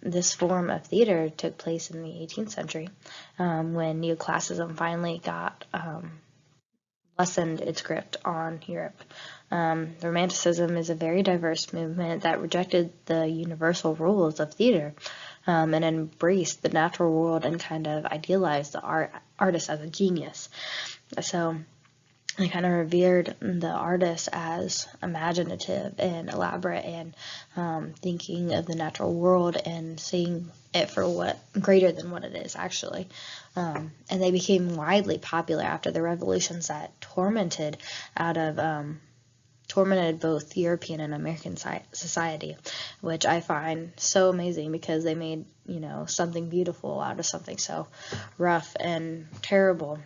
This form of theater took place in the 18th century when neoclassicism finally got lessened its grip on Europe. Romanticism is a very diverse movement that rejected the universal rules of theater and embraced the natural world and kind of idealized the artist as a genius. So they kind of revered the artist as imaginative and elaborate and thinking of the natural world and seeing it for what greater than what it is actually. And they became widely popular after the revolutions that tormented both European and American society, which I find so amazing because they made, something beautiful out of something so rough and terrible.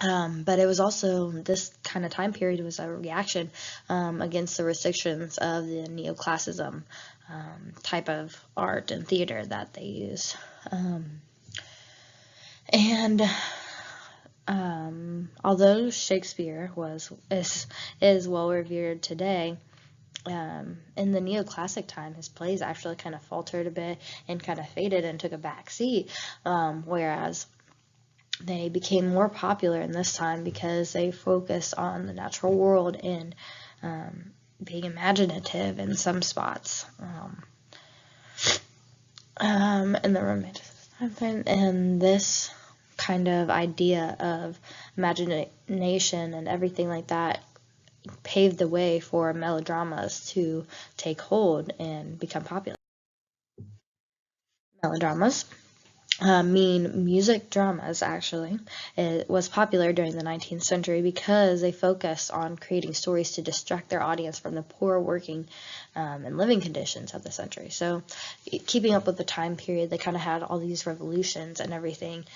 But it was also, this kind of time period was a reaction against the restrictions of the neoclassicism type of art and theater that they use. Although Shakespeare is well revered today, in the neoclassic time, his plays actually kind of faltered a bit and kind of faded and took a back seat, whereas they became more popular in this time because they focused on the natural world and being imaginative in some spots. In the Romantic time, and this kind of idea of imagination and everything like that paved the way for melodramas to take hold and become popular. Melodramas mean music dramas, actually. It was popular during the 19th century because they focused on creating stories to distract their audience from the poor working and living conditions of the century. So keeping up with the time period, they kind of had all these revolutions and everything,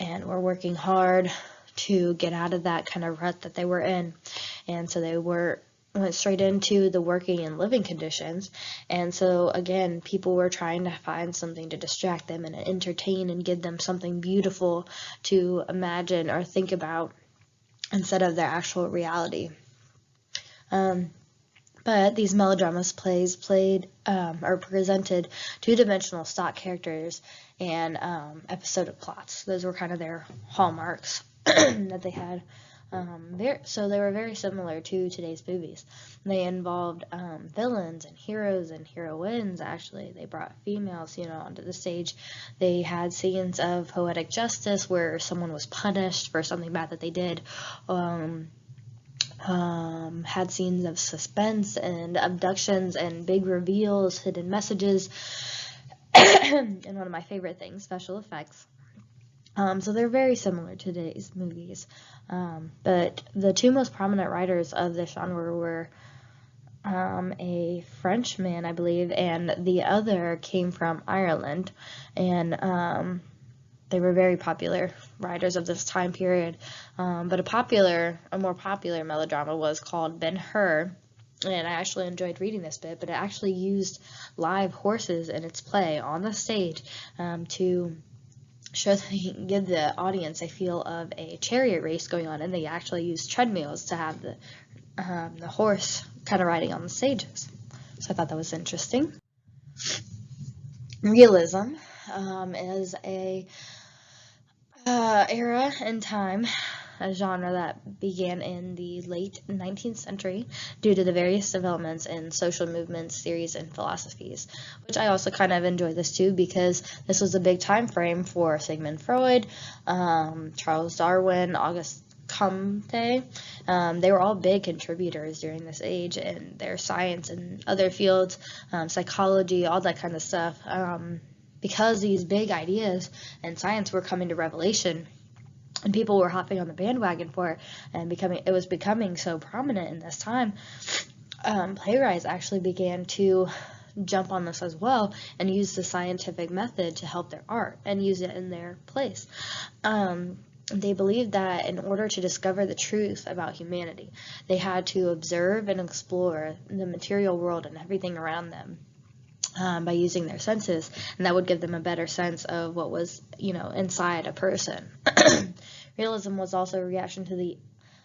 and were working hard to get out of that kind of rut that they were in. And so they went straight into the working and living conditions. And so again, people were trying to find something to distract them and entertain and give them something beautiful to imagine or think about instead of their actual reality. But these melodramas played or presented two-dimensional stock characters and episodic plots. Those were kind of their hallmarks that they had. So they were very similar to today's movies. They involved villains and heroes and heroines. Actually, they brought females, onto the stage. They had scenes of poetic justice where someone was punished for something bad that they did. Had scenes of suspense and abductions and big reveals, hidden messages, and one of my favorite things, special effects. So they're very similar to today's movies. But the two most prominent writers of this genre were a Frenchman, I believe, and the other came from Ireland. And they were very popular writers of this time period. But a more popular melodrama was called Ben-Hur. And I actually enjoyed reading this bit, but it actually used live horses in its play on the stage to give the audience a feel of a chariot race going on, and they actually used treadmills to have the horse kind of riding on the stages. So I thought that was interesting. Realism is a era and time, a genre that began in the late 19th century due to the various developments in social movements, theories, and philosophies, which I also kind of enjoy this too because this was a big time frame for Sigmund Freud, Charles Darwin, Auguste Comte. They were all big contributors during this age in their science and other fields, psychology, all that kind of stuff. Because these big ideas and science were coming to revelation, and people were hopping on the bandwagon for it, and it was becoming so prominent in this time, playwrights actually began to jump on this as well and use the scientific method to help their art and use it in their plays. They believed that in order to discover the truth about humanity, they had to observe and explore the material world and everything around them. By using their senses, and that would give them a better sense of what was, inside a person. Realism was also a reaction to the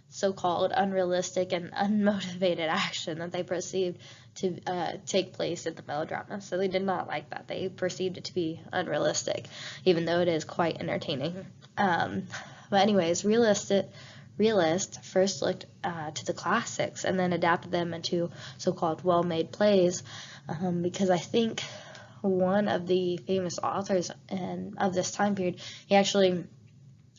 so-called unrealistic and unmotivated action that they perceived to take place in the melodrama. So they did not like that. They perceived it to be unrealistic, even though it is quite entertaining. But anyways, realists first looked to the classics and then adapted them into so-called well-made plays, because I think one of the famous authors of this time period, he actually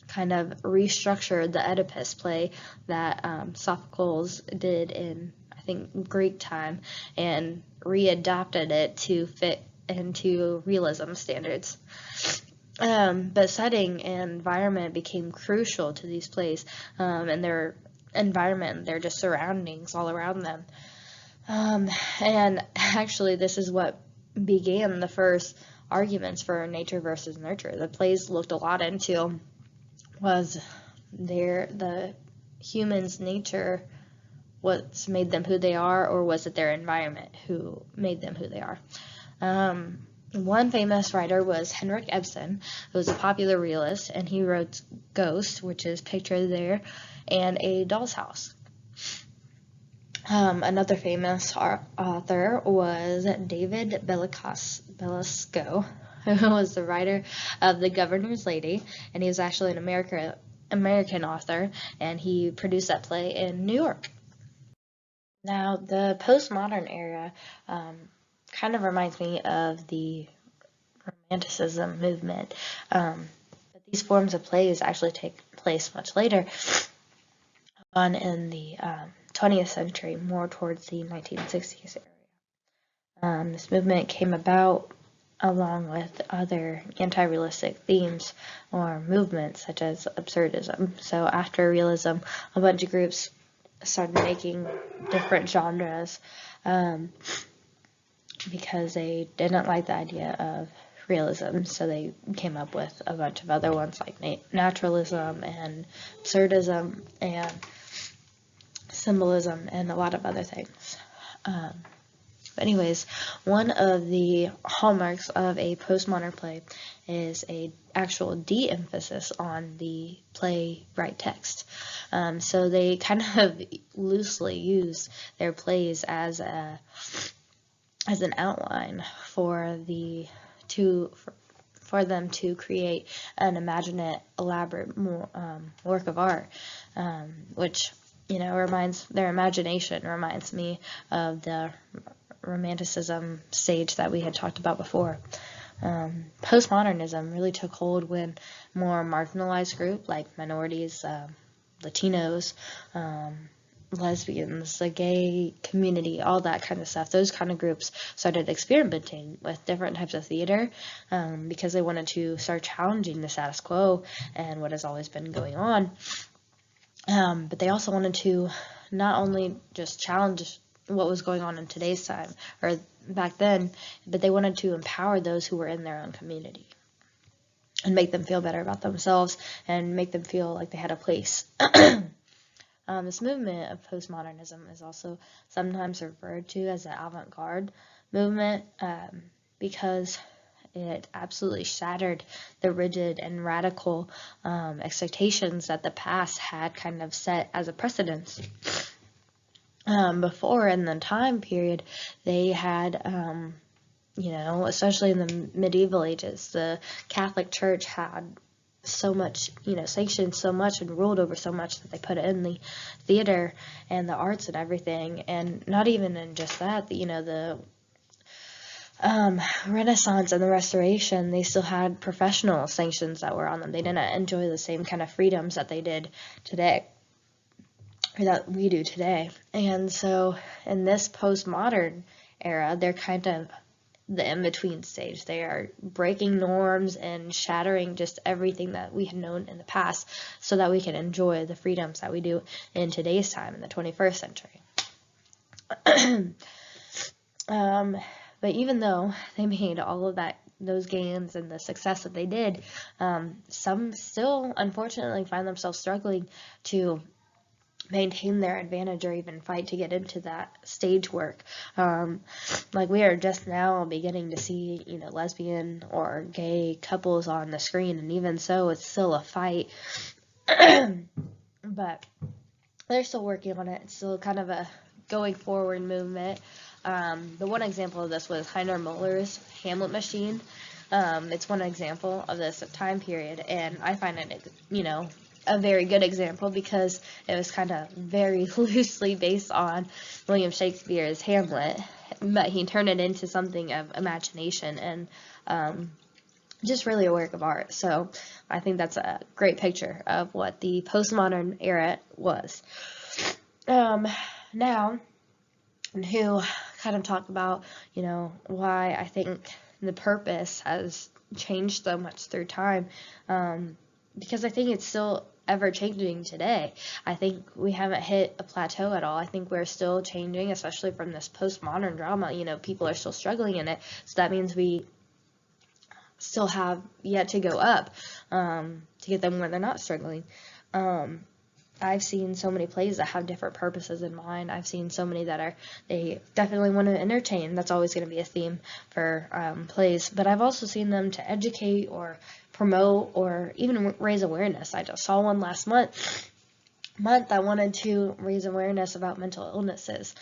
kind of restructured the Oedipus play that Sophocles did in, I think, Greek time, and readapted it to fit into realism standards. But setting and environment became crucial to these plays, and their environment, their just surroundings all around them. And actually, this is what began the first arguments for nature versus nurture. The plays looked a lot into was the humans' nature what's made them who they are, or was it their environment who made them who they are? One famous writer was Henrik Ibsen, who was a popular realist, and he wrote Ghost, which is pictured there, and A Doll's House. Another famous author was David Belasco, who was the writer of The Governor's Lady, and he was actually an American author, and he produced that play in New York. Now, the postmodern era kind of reminds me of the Romanticism movement, but these forms of plays actually take place much later on in the 20th century, more towards the 1960s area. This movement came about along with other anti-realistic themes or movements such as absurdism. So after realism, a bunch of groups started making different genres because they didn't like the idea of realism, so they came up with a bunch of other ones like naturalism and absurdism and symbolism and a lot of other things. But anyways, one of the hallmarks of a postmodern play is a actual de-emphasis on the playwright text. So they kind of loosely use their plays as an outline for them to create an imaginative, elaborate work of art, which their imagination reminds me of the Romanticism stage that we had talked about before. Postmodernism really took hold when more marginalized groups like minorities, Latinos, lesbians, the gay community, all that kind of stuff, those kind of groups started experimenting with different types of theater because they wanted to start challenging the status quo and what has always been going on. But they also wanted to not only just challenge what was going on in today's time or back then, but they wanted to empower those who were in their own community and make them feel better about themselves and make them feel like they had a place. This movement of postmodernism is also sometimes referred to as the avant-garde movement because it absolutely shattered the rigid and radical expectations that the past had kind of set as a precedence. Before, in the time period, they had, especially in the medieval ages, the Catholic Church had so much, sanctioned so much and ruled over so much that they put in the theater and the arts and everything. And not even in just that, the Renaissance and the Restoration, they still had professional sanctions that were on them. They didn't enjoy the same kind of freedoms that they did today, or that we do today. And so in this postmodern era, they're kind of the in-between stage. They are breaking norms and shattering just everything that we had known in the past so that we can enjoy the freedoms that we do in today's time, in the 21st century. But even though they made all of those gains and the success that they did, some still unfortunately find themselves struggling to maintain their advantage or even fight to get into that stage work. Like we are just now beginning to see, lesbian or gay couples on the screen, and even so, it's still a fight. But they're still working on it. It's still kind of a going forward movement. The one example of this was Heiner Muller's Hamlet machine. It's one example of this time period, and I find it, a very good example because it was kind of very loosely based on William Shakespeare's Hamlet, but he turned it into something of imagination and just really a work of art. So I think that's a great picture of what the postmodern era was. Now, who kind of talk about, why I think the purpose has changed so much through time, because I think it's still ever changing today. I think we haven't hit a plateau at all. I think we're still changing, especially from this postmodern drama. People are still struggling in it, so that means we still have yet to go up to get them where they're not struggling. I've seen so many plays that have different purposes in mind. I've seen so many that they definitely want to entertain. That's always going to be a theme for plays. But I've also seen them to educate or promote or even raise awareness. I just saw one last month I wanted to raise awareness about mental illnesses.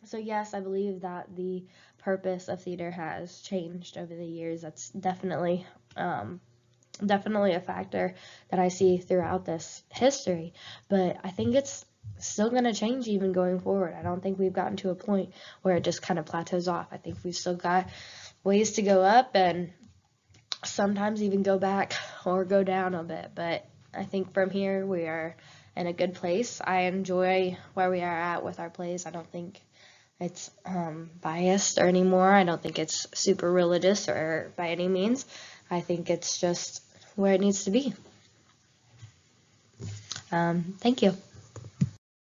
So yes, I believe that the purpose of theater has changed over the years. That's definitely a factor that I see throughout this history, but I think it's still going to change even going forward. I don't think we've gotten to a point where it just kind of plateaus off. I think we've still got ways to go up and sometimes even go back or go down a bit, but I think from here we are in a good place. I enjoy where we are at with our plays. I don't think it's biased or anymore. I don't think it's super religious or by any means. I think it's just where it needs to be. Thank you.